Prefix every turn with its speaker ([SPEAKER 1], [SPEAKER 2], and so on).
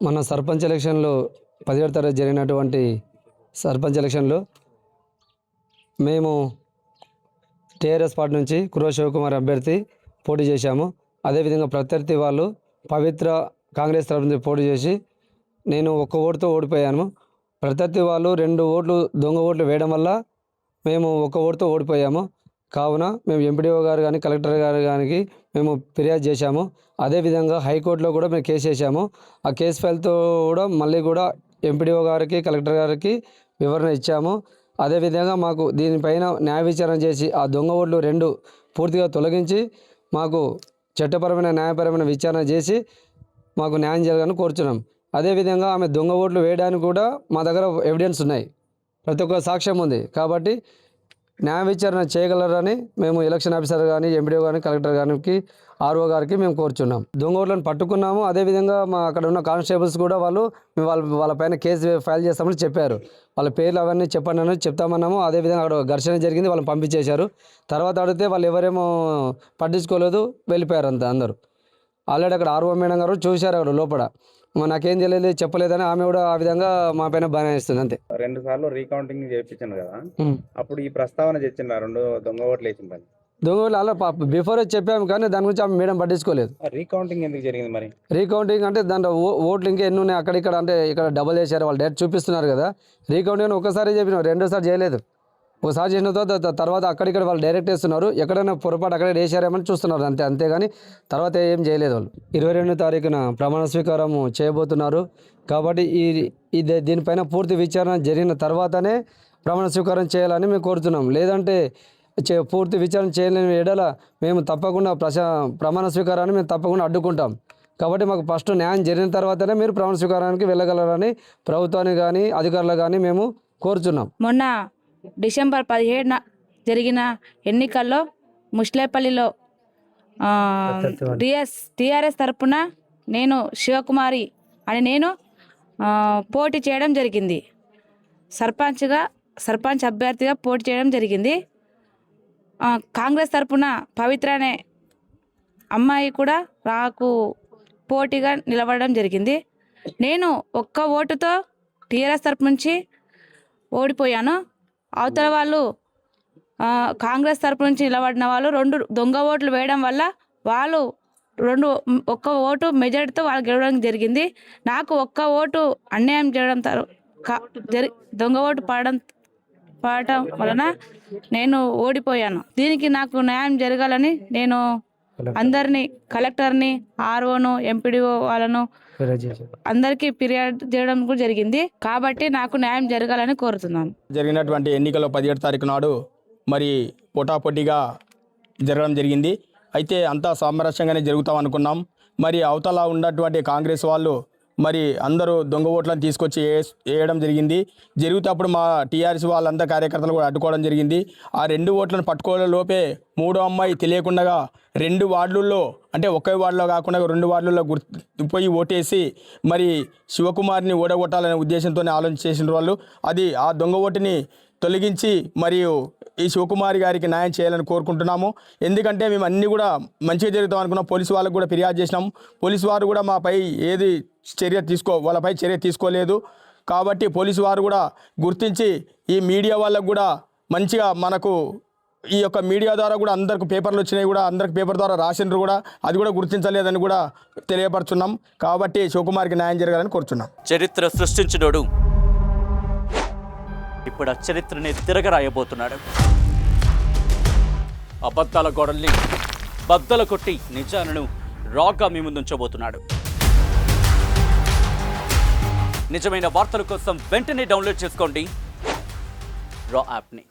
[SPEAKER 1] మన సర్పంచ్ ఎలక్షన్లో 17వ తారీఖు జరిగినటువంటి సర్పంచ్ ఎలక్షన్లో మేము టీఆర్ఎస్ పార్టీ నుంచి కుర్ర శివకుమార్ అభ్యర్థి పోటీ చేశాము. అదేవిధంగా ప్రత్యర్థి వాళ్ళు పవిత్ర కాంగ్రెస్ తరఫు నుంచి పోటీ చేసి నేను ఒక్క ఓటుతో ఓడిపోయాను. ప్రత్యర్థి వాళ్ళు 2 ఓట్లు దొంగ ఓట్లు వేయడం వల్ల మేము ఒక్క ఓటుతో ఓడిపోయాము. కావున మేము ఎంపీడీఓ గారు కానీ కలెక్టర్ గారు కానీ మేము ఫిర్యాదు చేశాము. అదేవిధంగా హైకోర్టులో కూడా మేము కేసు వేసాము. ఆ కేసు ఫైల్తో కూడా మళ్ళీ కూడా ఎంపీడీఓ గారికి కలెక్టర్ గారికి వివరణ ఇచ్చాము. అదేవిధంగా మాకు దీనిపైన న్యాయ విచారణ చేసి ఆ దొంగ ఓట్లు 2 పూర్తిగా తొలగించి మాకు చట్టపరమైన న్యాయపరమైన విచారణ చేసి మాకు న్యాయం జరగాలని కోరుచున్నాం. అదేవిధంగా ఆమె దొంగ ఓట్లు వేయడానికి కూడా మా దగ్గర ఎవిడెన్స్ ఉన్నాయి, ప్రతి ఒక్క సాక్ష్యం ఉంది. కాబట్టి న్యాయ విచారణ చేయగలరని మేము ఎలక్షన్ ఆఫీసర్ కానీ ఎంపీడీఓ కానీ కలెక్టర్ గారికి ఆర్ఓ గారికి మేము కోరుచున్నాం. దొంగ ఓట్లను పట్టుకున్నాము. అదేవిధంగా మా అక్కడ ఉన్న కానిస్టేబుల్స్ కూడా వాళ్ళ పైన కేసు ఫైల్ చేస్తామని చెప్పారు. వాళ్ళ పేర్లు అవన్నీ చెప్పండి చెప్తామన్నాము. అదేవిధంగా అక్కడ ఘర్షణ జరిగింది, వాళ్ళని పంపించేశారు. తర్వాత అడిగితే వాళ్ళు ఎవరేమో పట్టించుకోలేదు, వెళ్ళిపోయారు అందరూ. ఆల్రెడీ అక్కడ ఆర్ఓ మేడం గారు చూశారు అక్కడ లోపల. నాకేం తెలియదు చెప్పలేదని ఆమె కూడా ఆ విధంగా మా పైన బనాయిస్తుంది. అంతే.
[SPEAKER 2] 2 సార్లు రీకౌంటింగ్ చేయించాను కదా, అప్పుడు ఈ ప్రస్తావన తెచ్చిండ్రు 2 దొంగ ఓట్లు వేసిందని.
[SPEAKER 1] దొంగ ఓట్లు అలా బిఫోర్ చెప్పాము కానీ దాని గురించి ఆమె మేడం పట్టించుకోలేదు.
[SPEAKER 2] రీకౌంటింగ్ ఎందుకు జరిగింది మరి?
[SPEAKER 1] రీకౌంటింగ్ అంటే దాంట్లో ఓట్లు ఇంకా ఎన్ని ఉన్నాయి అక్కడిక్కడ, అంటే ఇక్కడ డబల్ చేశారు, వాళ్ళు డైరెక్ట్ చూపిస్తున్నారు కదా. రీకౌంటింగ్ ఒకసారి చెప్పినాం, 2సారి చేయలేదు. ఒకసారి చేసిన తర్వాత అక్కడిక్కడ వాళ్ళు డైరెక్ట్ వేస్తున్నారు. ఎక్కడైనా పొరపాటు అక్కడ వేసారేమని చూస్తున్నారు అంతేగాని తర్వాత ఏం చేయలేదు. వాళ్ళు 22వ తారీఖున ప్రమాణ స్వీకారం చేయబోతున్నారు. కాబట్టి దీనిపైన పూర్తి విచారణ జరిగిన తర్వాతనే ప్రమాణ స్వీకారం చేయాలని మేము కోరుతున్నాం. లేదంటే పూర్తి విచారణ చేయలేని ఎడల మేము తప్పకుండా ప్రమాణ స్వీకారాన్ని మేము తప్పకుండా అడ్డుకుంటాం. కాబట్టి మాకు ఫస్ట్ న్యాయం జరిగిన తర్వాతనే మీరు ప్రమాణ స్వీకారానికి వెళ్ళగలరని ప్రభుత్వాన్ని కానీ అధికారులు కానీ మేము కోరుచున్నాం.
[SPEAKER 3] మొన్న డిసెంబర్ 17న జరిగిన ఎన్నికల్లో ముస్లేపల్లిలో టీఆర్ఎస్ తరపున నేను శివకుమారి అని నేను పోటీ చేయడం జరిగింది. సర్పంచ్ అభ్యర్థిగా పోటీ చేయడం జరిగింది. కాంగ్రెస్ తరపున పవిత్ర అనే అమ్మాయి కూడా నాకు పోటీగా నిలబడడం జరిగింది. నేను ఒక్క ఓటుతో టీఆర్ఎస్ తరపు నుంచి ఓడిపోయాను. అవతల వాళ్ళు కాంగ్రెస్ తరపు నుంచి నిలబడిన వాళ్ళు 2 దొంగ ఓట్లు వేయడం వల్ల వాళ్ళు ఒక్క ఓటు మెజారిటీతో వాళ్ళు గెలవడం జరిగింది. నాకు ఒక్క ఓటు అన్యాయం చేయడం దొంగ ఓటు పడటం వలన నేను ఓడిపోయాను. దీనికి నాకు న్యాయం జరగాలని నేను అందరినీ, కలెక్టర్ని, ఆర్ఓను, ఎంపీడీఓ వాళ్ళను అందరికీ ఫిర్యాదు చేయడం కూడా జరిగింది. కాబట్టి నాకు న్యాయం జరగాలని కోరుతున్నాను.
[SPEAKER 4] జరిగినటువంటి ఎన్నికల్లో 17వ తారీఖు నాడు మరి పోటాపోటీగా జరగడం జరిగింది. అయితే అంతా సామరస్యంగానే జరుగుతాం అనుకున్నాం. మరి అవతల ఉన్నటువంటి కాంగ్రెస్ వాళ్ళు మరి అందరూ దొంగ ఓట్లను తీసుకొచ్చి వేయడం జరిగింది. జరిగితే మా టీఆర్ఎస్ వాళ్ళంతా కార్యకర్తలు కూడా అడ్డుకోవడం జరిగింది. ఆ 2 ఓట్లను పట్టుకోవడం లోపే 3వ అమ్మాయి తెలియకుండా 2 వార్డుల్లో, అంటే ఒకే వార్డులో కాకుండా 2 వార్డుల్లో పోయి ఓటేసి మరి శివకుమార్ని ఓడగొట్టాలనే ఉద్దేశంతోనే ఆలోచన చేసిన వాళ్ళు. అది ఆ దొంగ ఓటుని తొలగించి మరియు ఈ శివకుమారి గారికి న్యాయం చేయాలని కోరుకుంటున్నాము. ఎందుకంటే మేము అన్నీ కూడా మంచిగా జరుగుతాం అనుకున్నాం. పోలీసు వాళ్ళకు కూడా ఫిర్యాదు చేసినాము. పోలీసు వారు కూడా మాపై వాళ్ళపై చర్య తీసుకోలేదు. కాబట్టి పోలీసు వారు కూడా గుర్తించి ఈ మీడియా వాళ్ళకు కూడా మంచిగా మనకు ఈ యొక్క మీడియా ద్వారా కూడా అందరికి పేపర్లు వచ్చినాయి, కూడా అందరికి పేపర్ ద్వారా రాసినారు కూడా, అది కూడా గుర్తించలేదని కూడా తెలియపరుచున్నాం. కాబట్టి శివకుమారికి న్యాయం జరగాలని కోరుచున్నాం.
[SPEAKER 5] చరిత్ర సృష్టించినోడు ఇప్పుడు ఆ చరిత్రని తిరగరాయబోతున్నాడు. అబద్ధాల గోడల్ని బద్దలు కొట్టి నిజాలను రాగా మీ ముందుంచబోతున్నాడు. నిజమైన వార్తల కోసం వెంటనే డౌన్లోడ్ చేసుకోండి రా యాప్ని.